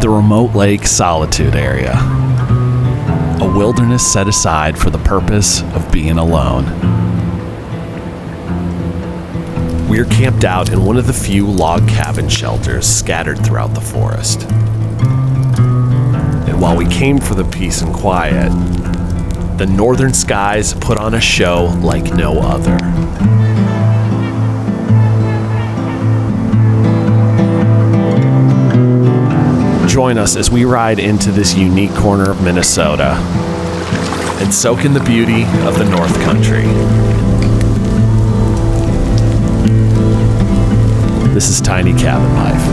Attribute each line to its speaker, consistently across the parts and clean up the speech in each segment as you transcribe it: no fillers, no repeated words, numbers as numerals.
Speaker 1: The remote lake solitude area. A wilderness set aside for the purpose of being alone. We're camped out in one of the few log cabin shelters scattered throughout the forest. And while we came for the peace and quiet, the northern skies put on a show like no other. Join us as we ride into this unique corner of Minnesota and soak in the beauty of the North Country. This is Tiny Cabin Life.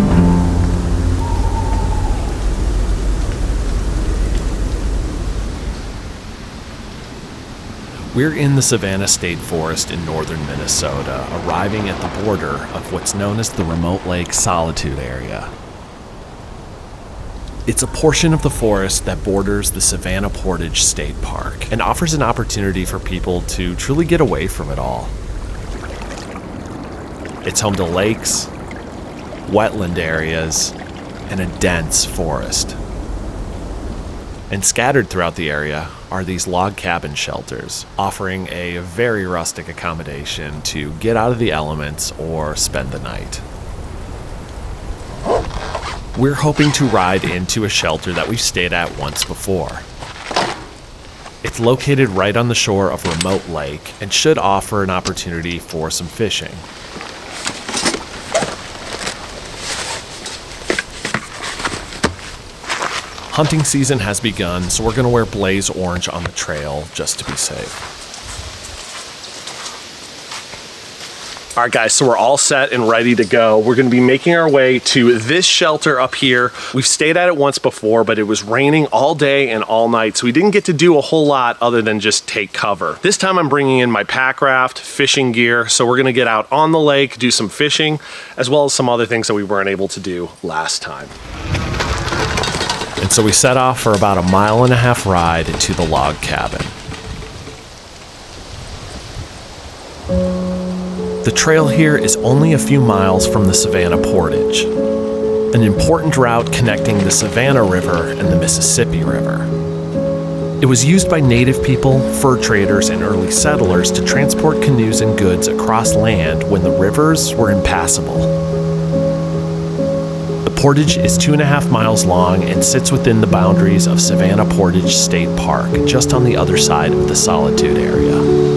Speaker 1: We're in the Savannah State Forest in northern Minnesota, arriving at the border of what's known as the Remote Lake Solitude Area. It's a portion of the forest that borders the Savannah Portage State Park and offers an opportunity for people to truly get away from it all. It's home to lakes, wetland areas, and a dense forest. And scattered throughout the area are these log cabin shelters, offering a very rustic accommodation to get out of the elements or spend the night. We're hoping to ride into a shelter that we've stayed at once before. It's located right on the shore of Remote Lake and should offer an opportunity for some fishing. Hunting season has begun, so we're going to wear blaze orange on the trail just to be safe. All right, guys, so we're all set and ready to go. We're going to be making our way to this shelter up here. We've stayed at it once before, but it was raining all day and all night, so we didn't get to do a whole lot other than just take cover. This time I'm bringing in my pack raft, fishing gear, so we're going to get out on the lake, do some fishing, as well as some other things that we weren't able to do last time. And so we set off for about a 1.5 mile ride to the log cabin. The trail here is only a few miles from the Savannah Portage, an important route connecting the Savannah River and the Mississippi River. It was used by native people, fur traders, and early settlers to transport canoes and goods across land when the rivers were impassable. The Portage is 2.5 miles long and sits within the boundaries of Savannah Portage State Park, just on the other side of the Solitude area.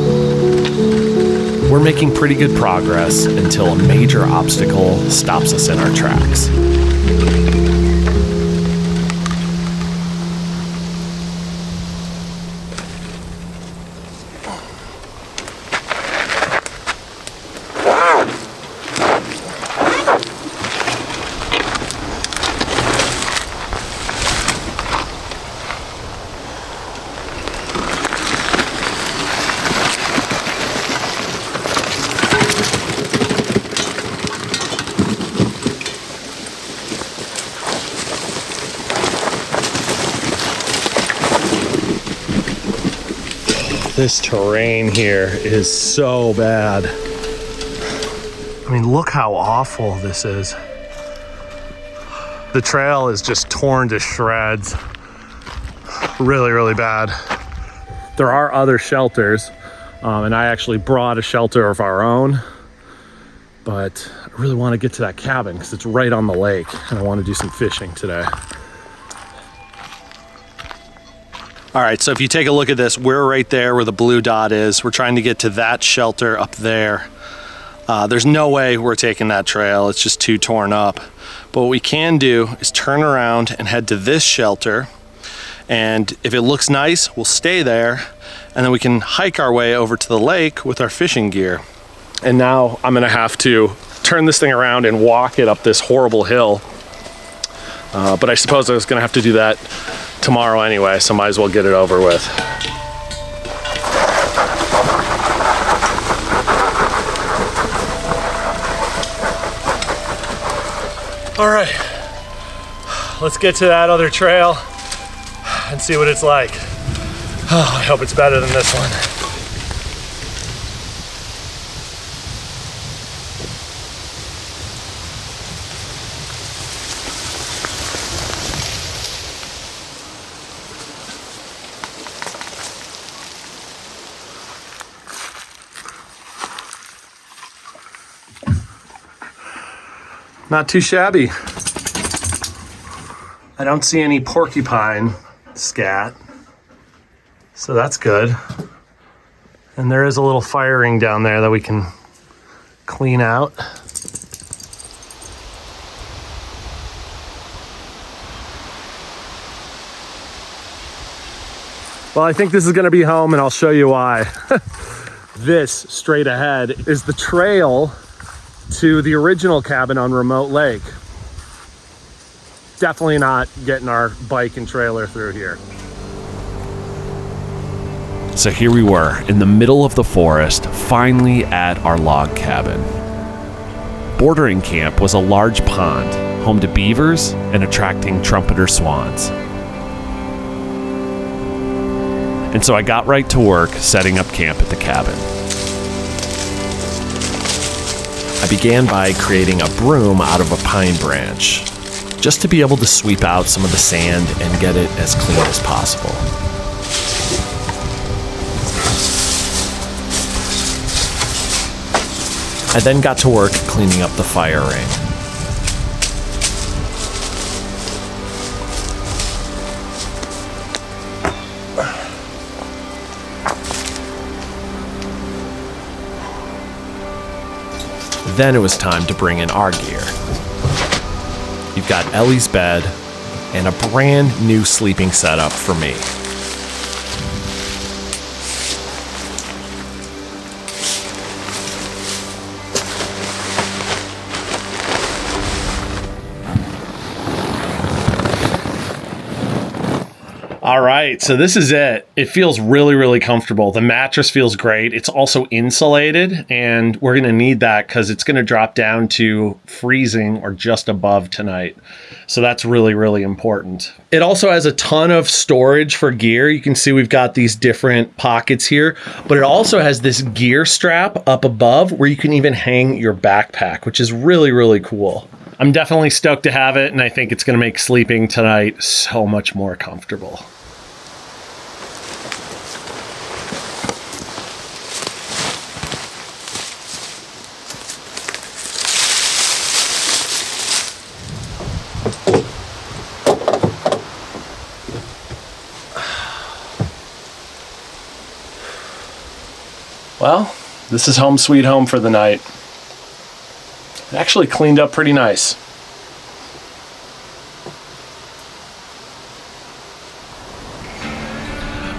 Speaker 1: We're making pretty good progress until a major obstacle stops us in our tracks. This terrain here is so bad. I mean, look how awful this is. The trail is just torn to shreds. Really, really bad. There are other shelters, and I actually brought a shelter of our own, but I really want to get to that cabin because it's right on the lake, and I want to do some fishing today. All right, so if you take a look at this, we're right there where the blue dot is. We're trying to get to that shelter up there. There's no way we're taking that trail. It's just too torn up. But what we can do is turn around and head to this shelter. And if it looks nice, we'll stay there. And then we can hike our way over to the lake with our fishing gear. And now I'm gonna have to turn this thing around and walk it up this horrible hill. But I suppose I was gonna have to do that tomorrow anyway, so might as well get it over with. All right, let's get to that other trail and see what it's like. Oh, I hope it's better than this one. Not too shabby. I don't see any porcupine scat, so that's good. And there is a little fire ring down there that we can clean out. Well, I think this is gonna be home, and I'll show you why. This straight ahead is the trail to the original cabin on Remote Lake. Definitely not getting our bike and trailer through here.
Speaker 2: So here we were in the middle of the forest, finally at our log cabin. Bordering camp was a large pond, home to beavers and attracting trumpeter swans. And so I got right to work setting up camp at the cabin. I began by creating a broom out of a pine branch, just to be able to sweep out some of the sand and get it as clean as possible. I then got to work cleaning up the fire ring. Then it was time to bring in our gear. You've got Ellie's bed and a brand new sleeping setup for me.
Speaker 1: All right, so this is it. It feels really, really comfortable. The mattress feels great. It's also insulated, and we're gonna need that because it's gonna drop down to freezing or just above tonight. So that's really, really important. It also has a ton of storage for gear. You can see we've got these different pockets here, but it also has this gear strap up above where you can even hang your backpack, which is really, really cool. I'm definitely stoked to have it, and I think it's gonna make sleeping tonight so much more comfortable. Well, this is home sweet home for the night. It actually cleaned up pretty nice.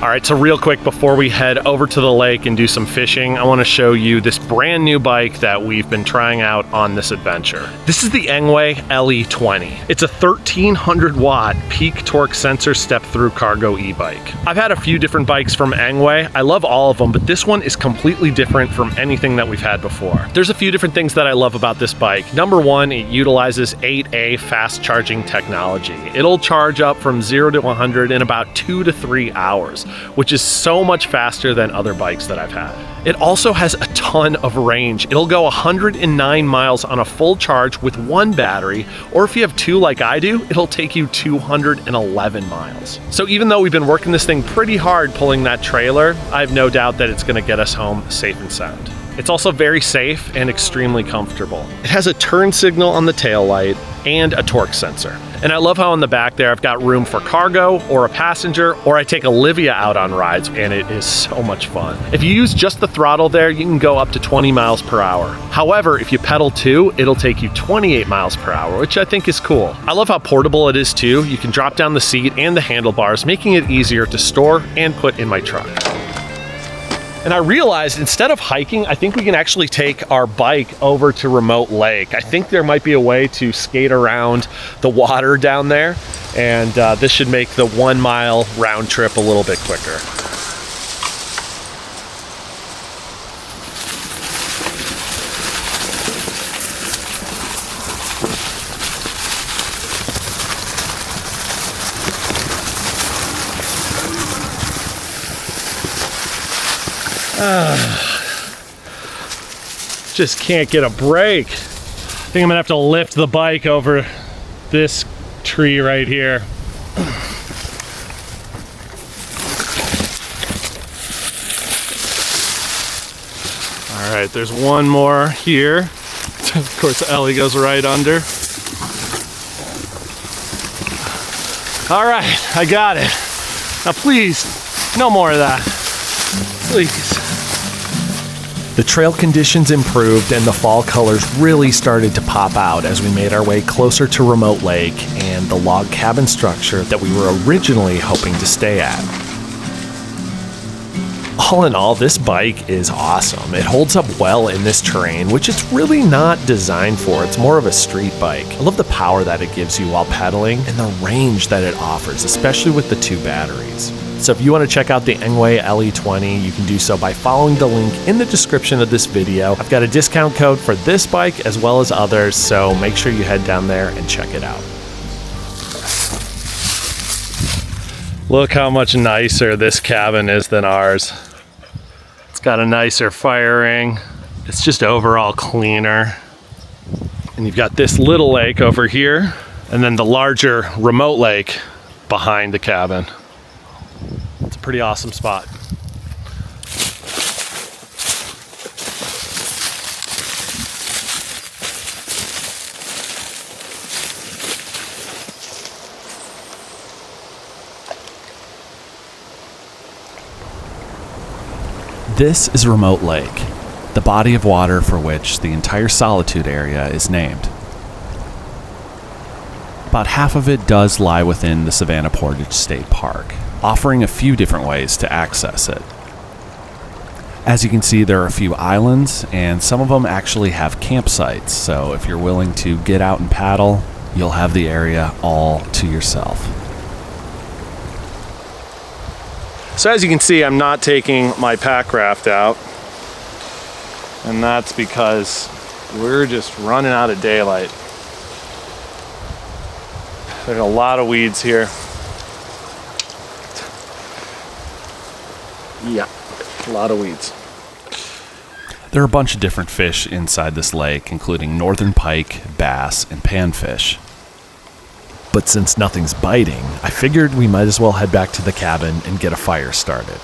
Speaker 1: All right, so real quick before we head over to the lake and do some fishing, I want to show you this brand new bike that we've been trying out on this adventure. This is the Engwe LE20. It's a 1300 watt peak torque sensor step through cargo e-bike. I've had a few different bikes from Engwe. I love all of them, but this one is completely different from anything that we've had before. There's a few different things that I love about this bike. Number one, it utilizes 8A fast charging technology. It'll charge up from 0 to 100 in about 2 to 3 hours. Which is so much faster than other bikes that I've had. It also has a ton of range. It'll go 109 miles on a full charge with one battery, or if you have two like I do, it'll take you 211 miles. So even though we've been working this thing pretty hard pulling that trailer, I have no doubt that it's gonna get us home safe and sound. It's also very safe and extremely comfortable. It has a turn signal on the taillight and a torque sensor. And I love how on the back there I've got room for cargo or a passenger, or I take Olivia out on rides, and it is so much fun. If you use just the throttle there, you can go up to 20 miles per hour. However, if you pedal too, it'll take you 28 miles per hour, which I think is cool. I love how portable it is too. You can drop down the seat and the handlebars, making it easier to store and put in my truck. And I realized instead of hiking, I think we can actually take our bike over to Remote Lake. I think there might be a way to skate around the water down there, and this should make the 1 mile round trip a little bit quicker. Just can't get a break. I think I'm gonna have to lift the bike over this tree right here. All right, there's one more here. Of course, Ellie goes right under. All right, I got it. Now please, no more of that. Please.
Speaker 2: The trail conditions improved and the fall colors really started to pop out as we made our way closer to Remote Lake and the log cabin structure that we were originally hoping to stay at. All in all, this bike is awesome. It holds up well in this terrain, which it's really not designed for. It's more of a street bike. I love the power that it gives you while pedaling and the range that it offers, especially with the 2 batteries. So if you want to check out the Engwe LE20, you can do so by following the link in the description of this video. I've got a discount code for this bike as well as others, so make sure you head down there and check it out.
Speaker 1: Look how much nicer this cabin is than ours. It's got a nicer firing. It's just overall cleaner. And you've got this little lake over here, and then the larger remote lake behind the cabin. It's a pretty awesome spot.
Speaker 2: This is Remote Lake, the body of water for which the entire Solitude area is named. About half of it does lie within the Savannah Portage State Park, offering a few different ways to access it. As you can see, there are a few islands, and some of them actually have campsites, so if you're willing to get out and paddle, you'll have the area all to yourself.
Speaker 1: So as you can see, I'm not taking my pack raft out, and that's because we're just running out of daylight. There's a lot of weeds here. Yeah, a lot of weeds.
Speaker 2: There are a bunch of different fish inside this lake, including northern pike, bass, and panfish. But since nothing's biting, I figured we might as well head back to the cabin and get a fire started.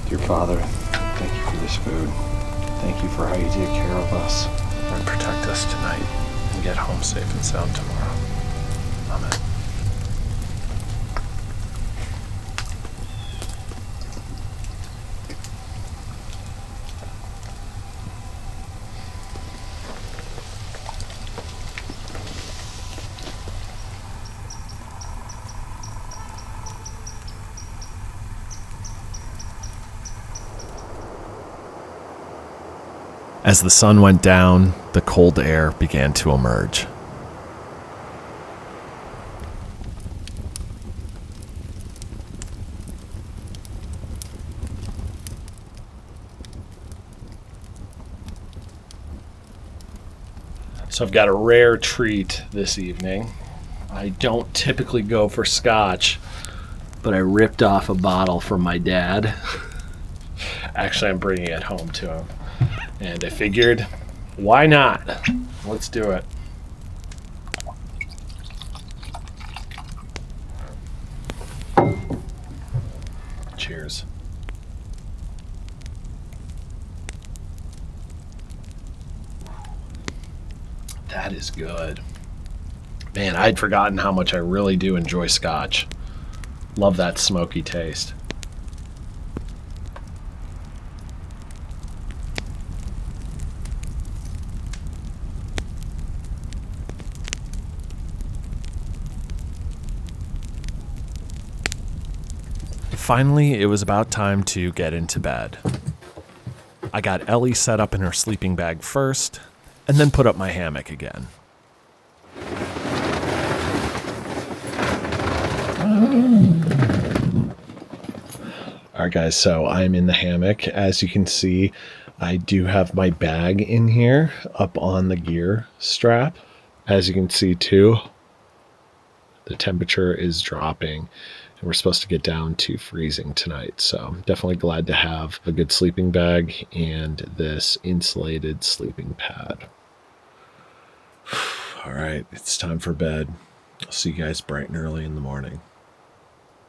Speaker 1: Dear Father, thank you for this food. Thank you for how you take care of us and protect us tonight and get home safe and sound tomorrow. Amen.
Speaker 2: As the sun went down, the cold air began to emerge.
Speaker 1: So I've got a rare treat this evening. I don't typically go for scotch, but I ripped off a bottle from my dad. Actually, I'm bringing it home to him. And I figured, why not? Let's do it. Cheers. That is good. Man, I'd forgotten how much I really do enjoy scotch. Love that smoky taste.
Speaker 2: Finally, it was about time to get into bed. I got Ellie set up in her sleeping bag first, and then put up my hammock again. Alright guys, so I'm in the hammock. As you can see, I do have my bag in here up on the gear strap. As you can see too, the temperature is dropping and we're supposed to get down to freezing tonight. So definitely glad to have a good sleeping bag and this insulated sleeping pad. Alright, it's time for bed. I'll see you guys bright and early in the morning.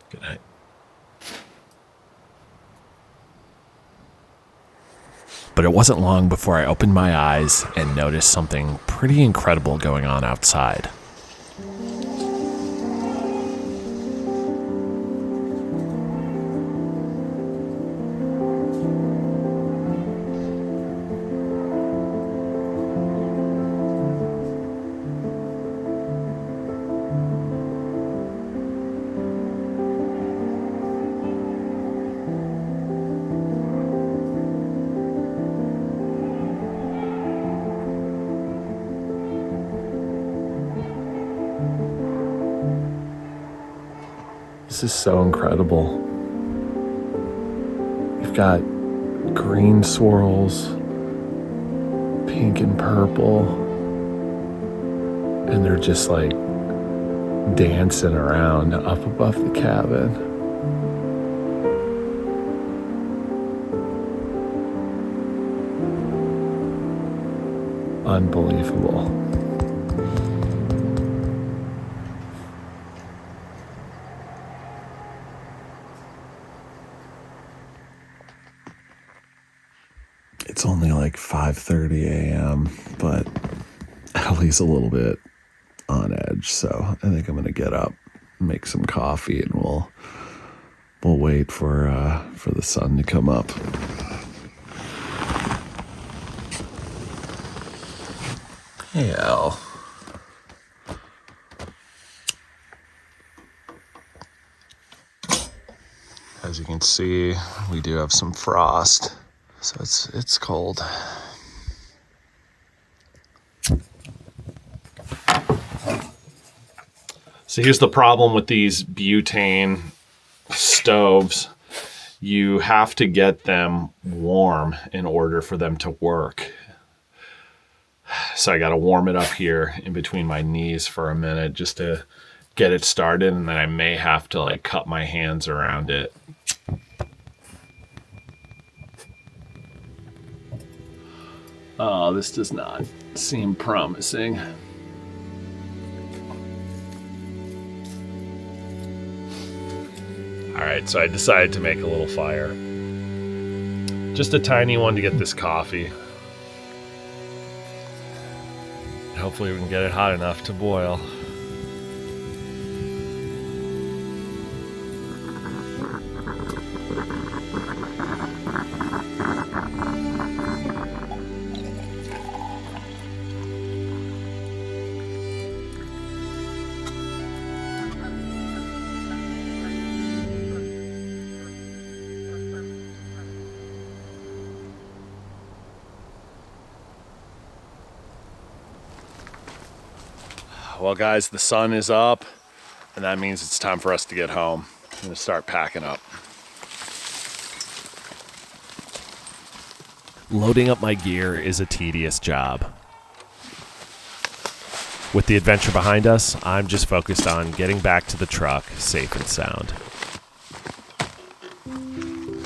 Speaker 2: Good night. But it wasn't long before I opened my eyes and noticed something pretty incredible going on outside. This is so incredible. We've got green swirls, pink and purple, and they're just like dancing around up above the cabin. Unbelievable. It's only like 5:30 a.m., but Ellie's a little bit on edge, so I think I'm gonna get up, make some coffee, and we'll wait for the sun to come up. Hey, Elle. As you can see, we do have some frost. So it's cold. So here's the problem with these butane stoves. You have to get them warm in order for them to work. So I got to warm it up here in between my knees for a minute just to get it started, and then I may have to like cut my hands around it. Oh, this does not seem promising. All right, so I decided to make a little fire. Just a tiny one to get this coffee. Hopefully we can get it hot enough to boil. Well, guys, the sun is up, and that means it's time for us to get home. I'm gonna start packing up. Loading up my gear is a tedious job. With the adventure behind us, I'm just focused on getting back to the truck safe and sound.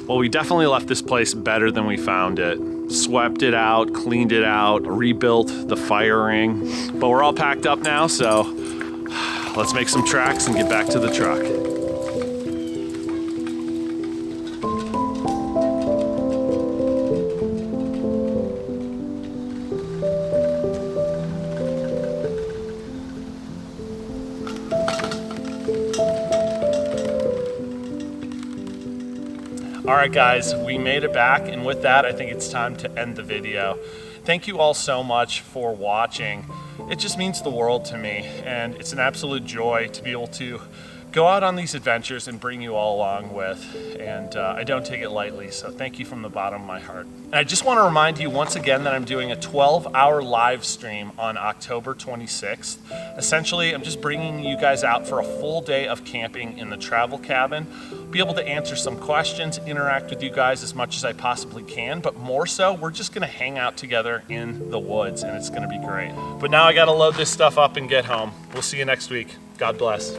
Speaker 2: Well, we definitely left this place better than we found it. Swept it out, cleaned it out, rebuilt the fire ring. But we're all packed up now, so let's make some tracks and get back to the truck. All right, guys, we made it back, and with that, I think it's time to end the video. Thank you all so much for watching. It just means the world to me, and it's an absolute joy to be able to
Speaker 1: go out on these adventures and bring you all along with, and I don't take it lightly, so thank you from the bottom of my heart. And I just want to remind you once again that I'm doing a 12-hour live stream on October 26th. Essentially, I'm just bringing you guys out for a full day of camping in the travel cabin, be able to answer some questions, interact with you guys as much as I possibly can, but more so, we're just going to hang out together in the woods, and it's going to be great. But now I got to load this stuff up and get home. We'll see you next week. God bless.